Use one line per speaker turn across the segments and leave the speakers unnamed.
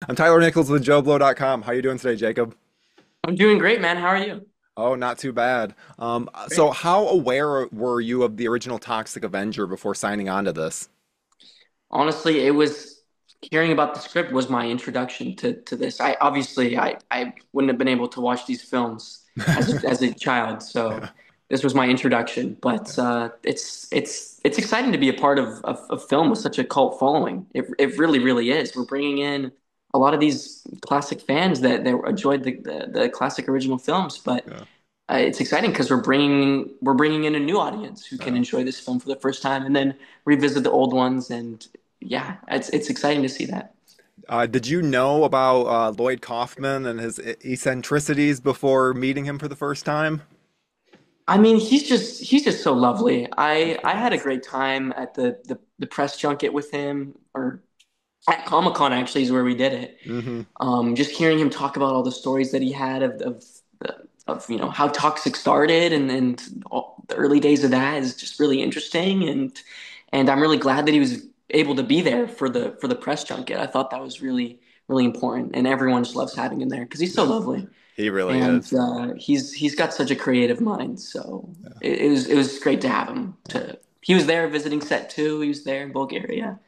I'm Tyler Nichols with JoBlo.com. How you doing today, Jacob?
I'm doing great, man. How are you?
Oh, not too bad. So
Great.
how aware were you of the original Toxic Avenger before signing on to this?
Honestly, it was hearing about the script was my introduction to this. I wouldn't have been able to watch these films as a child, so
Yeah,
this was my introduction. But
yeah,
it's exciting to be a part of a film with such a cult following. It really is. We're bringing in a lot of these classic fans that enjoyed the classic original films, but
yeah,
it's exciting because we're bringing in a new audience who can
yeah.
enjoy this film for the first time and then revisit the old ones. And yeah, it's exciting to see that.
Did you know about Lloyd Kaufman and his eccentricities before meeting him for the first time?
I mean, he's just so lovely.
He's
I
the
I had a
best.
great time at the press junket with him, or at Comic-Con actually is where we did it.
Hmm.
Just hearing him talk about all the stories that he had of how Toxic started and all the early days of that is just really interesting. And I'm really glad that he was able to be there for the press junket. I thought that was really important, and everyone just loves having him there because he's so
Yeah,
lovely.
he really
And
is.
he's got such a creative mind. So
Yeah,
it was great to have him.
yeah.
He was there visiting set too. He was there in Bulgaria.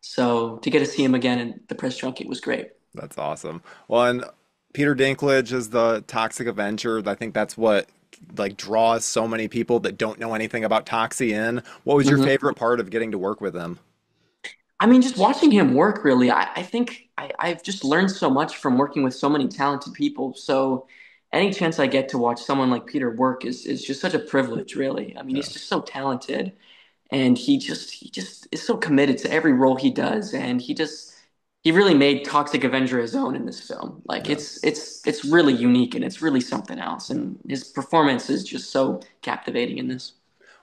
So to get to see him again in the press junket was great.
That's awesome. Well, and Peter Dinklage is the Toxic Avenger. I think that's what like draws so many people that don't know anything about Toxie in. What was your
Mhm.
favorite part of getting to work with him?
I mean, just watching him work, really, I think I've just learned so much from working with so many talented people. So any chance I get to watch someone like Peter work is just such a privilege, really. I mean,
Yeah,
he's just so talented, and he just is so committed to every role he does, and he really made Toxic Avenger his own in this film. Like
yeah,
it's really unique and it's really something else,
yeah.
and his performance is just so captivating in this.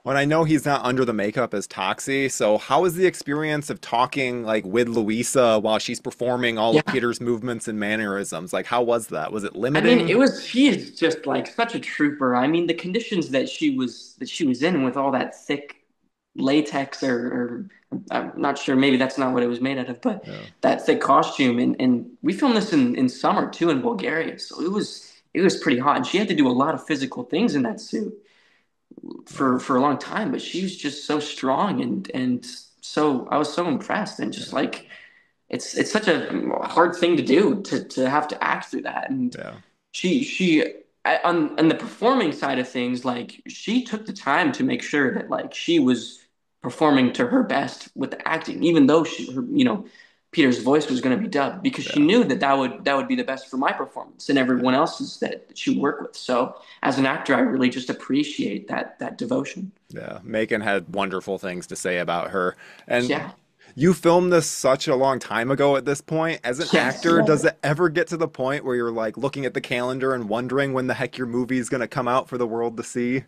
Well, I know he's not under the makeup as Toxie, so how was the experience of talking like with Louisa while she's performing all of
Yeah.
Peter's movements and mannerisms? Like, how was that? Was it
I mean,
limiting?
she is just like such a trooper. I mean, the conditions that she was in with all that thick latex or I'm not sure, maybe that's not what it was made out of, but
Yeah,
that thick costume and we filmed this in summer too in Bulgaria. So it was pretty hot. And she had to do a lot of physical things in that suit
yeah,
for a long time, but she was just so strong and so I was so impressed and just
yeah,
like it's such a hard thing to do to have to act through that. And
yeah.
she on the performing side of things, like she took the time to make sure that like she was performing to her best with the acting, even though Peter's voice was going to be dubbed because she
Yeah.
knew that would be the best for my performance and everyone else's that she would work with. So as an actor, I really just appreciate that devotion.
Yeah, Macon had wonderful things to say about her. And
Yeah.
you filmed this such a long time ago at this point. As an
Yes.
actor, does it ever get to the point where you're like looking at the calendar and wondering when the heck your movie's gonna come out for the world to see?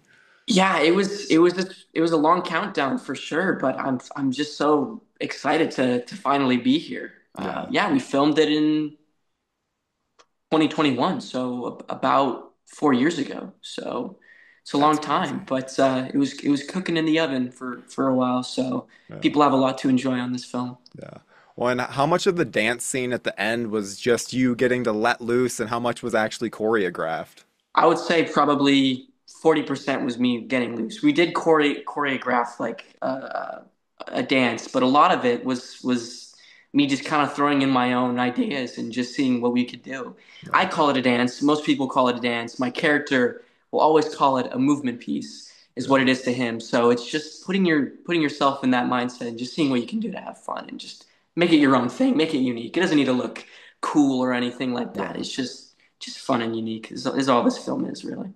Yeah, it was a long countdown for sure, but I'm just so excited to finally be here.
Yeah,
Yeah, we filmed it in 2021, so about 4 years ago. So it's a
that's
long
crazy.
time, but it was cooking in the oven for a while. So
Yeah,
people have a lot to enjoy on this film.
yeah. Well, and how much of the dance scene at the end was just you getting to let loose, and how much was actually choreographed?
I would say probably 40% was me getting loose. We did choreograph like a dance, but a lot of it was me just kind of throwing in my own ideas and just seeing what we could do. I
Yeah,
call it a dance. Most people call it a dance. My character will always call it a movement piece, is what
yeah,
it is to him. So it's just putting yourself in that mindset and just seeing what you can do to have fun and just make it your own thing, make it unique. It doesn't need to look cool or anything like that.
yeah.
It's just fun and unique is all this film is really.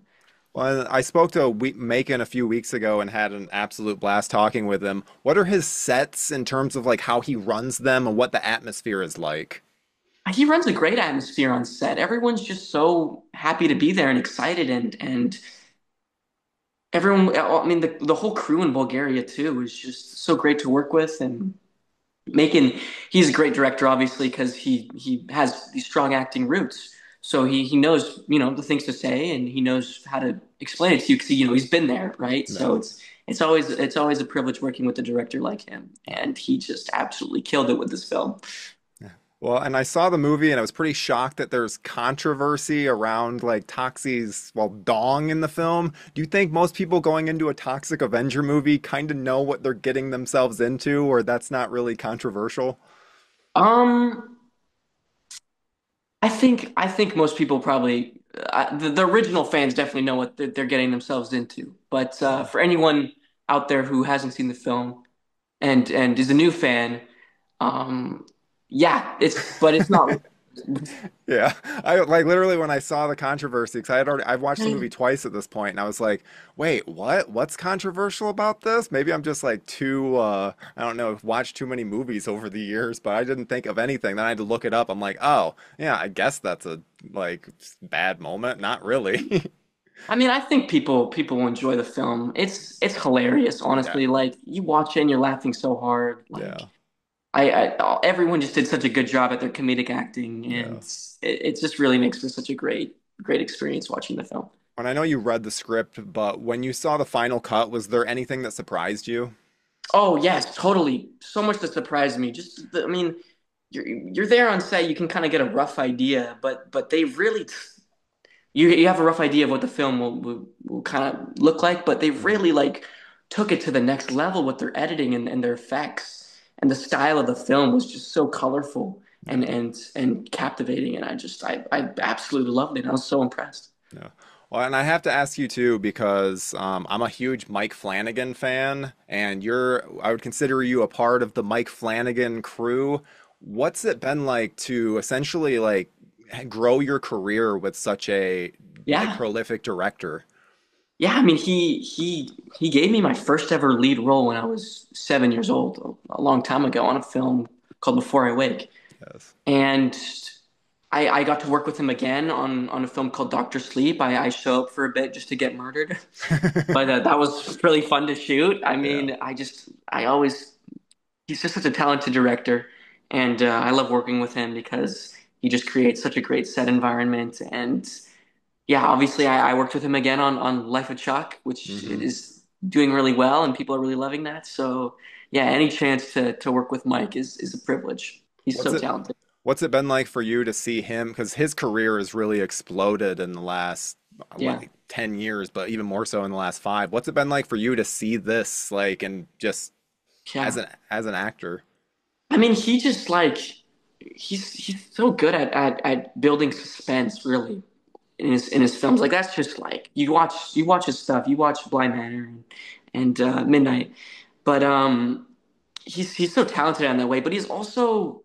Well, I spoke to Macon a few weeks ago and had an absolute blast talking with him. What are his sets in terms of like how he runs them and what the atmosphere is like?
He runs a great atmosphere on set. Everyone's just so happy to be there and excited and everyone, I mean the whole crew in Bulgaria too is just so great to work with. And Macon, he's a great director obviously because he has these strong acting roots. So he knows, the things to say and he knows how to explain it to you because he's been there, right? So
No,
it's always a privilege working with a director like him,
no.
and he just absolutely killed it with this film.
Well, and I saw the movie and I was pretty shocked that there's controversy around like Toxie's, well, dong in the film. Do you think most people going into a Toxic Avenger movie kind of know what they're getting themselves into, or that's not really controversial?
Um, I think most people probably the original fans definitely know what they're getting themselves into. But
Yeah.
for anyone out there who hasn't seen the film and is a new fan, um, yeah, it's not.
Yeah, I like literally when I saw the controversy, because I've watched the movie twice at this point, and I was like, wait, what? What's controversial about this? Maybe I'm just like too, I don't know, watched too many movies over the years, but I didn't think of anything. Then I had to look it up. I'm like, oh, yeah, I guess that's a like bad moment. Not really.
I mean, I think people will enjoy the film. It's hilarious,
Yeah,
honestly. Like you watch it and you're laughing so hard. Like
yeah,
everyone just did such a good job at their comedic acting, and
yeah.
it just really makes for such a great experience watching the film.
And I know you read the script, but when you saw the final cut, was there anything that surprised you?
Oh yes, totally. So much that surprised me. I mean, you're there on set. You can kind of get a rough idea, but they really you have a rough idea of what the film will kind of look like, but they
Hmm.
really like took it to the next level with their editing and their effects and the style of the film was just so colorful and
Yeah.
and captivating, and I absolutely loved it. I was so impressed.
Yeah. Well, and I have to ask you too because I'm a huge Mike Flanagan fan, and I would consider you a part of the Mike Flanagan crew. What's it been like to essentially like grow your career with such a like
Yeah.
prolific director?
Yeah, I mean, he gave me my first ever lead role when I was 7 years old, a long time ago, on a film called Before I Wake,
Yes.
and I got to work with him again on a film called Doctor Sleep. I show up for a bit just to get murdered, but that was really fun to shoot. I
Yeah.
mean, I always he's just such a talented director, and I love working with him because he just creates such a great set environment and yeah, obviously I worked with him again on Life of Chuck, which
Hmm.
is doing really well and people are really loving that. So yeah, any chance to work with Mike is a privilege. He's
What's
so
it
talented.
what's it been like for you to see him? Because his career has really exploded in the last
Yeah.
like 10 years, but even more so in the last five. What's it been like for you to see this like and just
Yeah.
as an actor?
I mean, he just like he's so good at building suspense really in his films. Like that's just like you watch his stuff. You watch Blind Manor and Midnight. But he's so talented in that way, but he's so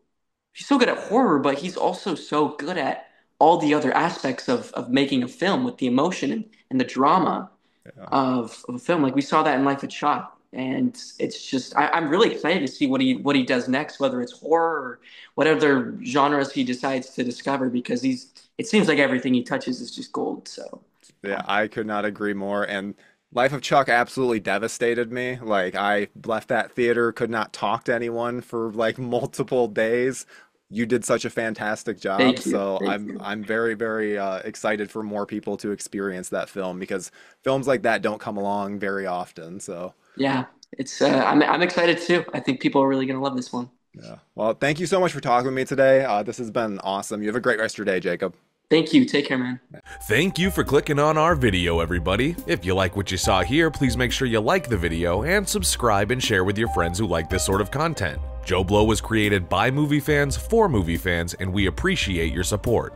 good at horror, but he's also so good at all the other aspects of making a film with the emotion and the drama
Yeah.
of a film. Like we saw that in Life of Chuck. And it's just I'm really excited to see what he does next, whether it's horror or what other genres he decides to discover, because he's it seems like everything he touches is just gold. So
Yeah,
yeah.
I could not agree more. And Life of Chuck absolutely devastated me. Like I left that theater, could not talk to anyone for like multiple days. You did such a fantastic job,
Thank you.
so
Thank you.
I'm very very excited for more people to experience that film because films like that don't come along very often. So
Yeah. It's I'm excited too. I think people are really gonna love this one.
yeah. Well, thank you so much for talking with me today. This has been awesome. You have a great rest of your day, Jacob.
Thank you. Take care, man.
Thank you for clicking on our video, everybody. If you like what you saw here, please make sure you like the video and subscribe and share with your friends who like this sort of content. JoBlo was created by movie fans for movie fans, and we appreciate your support.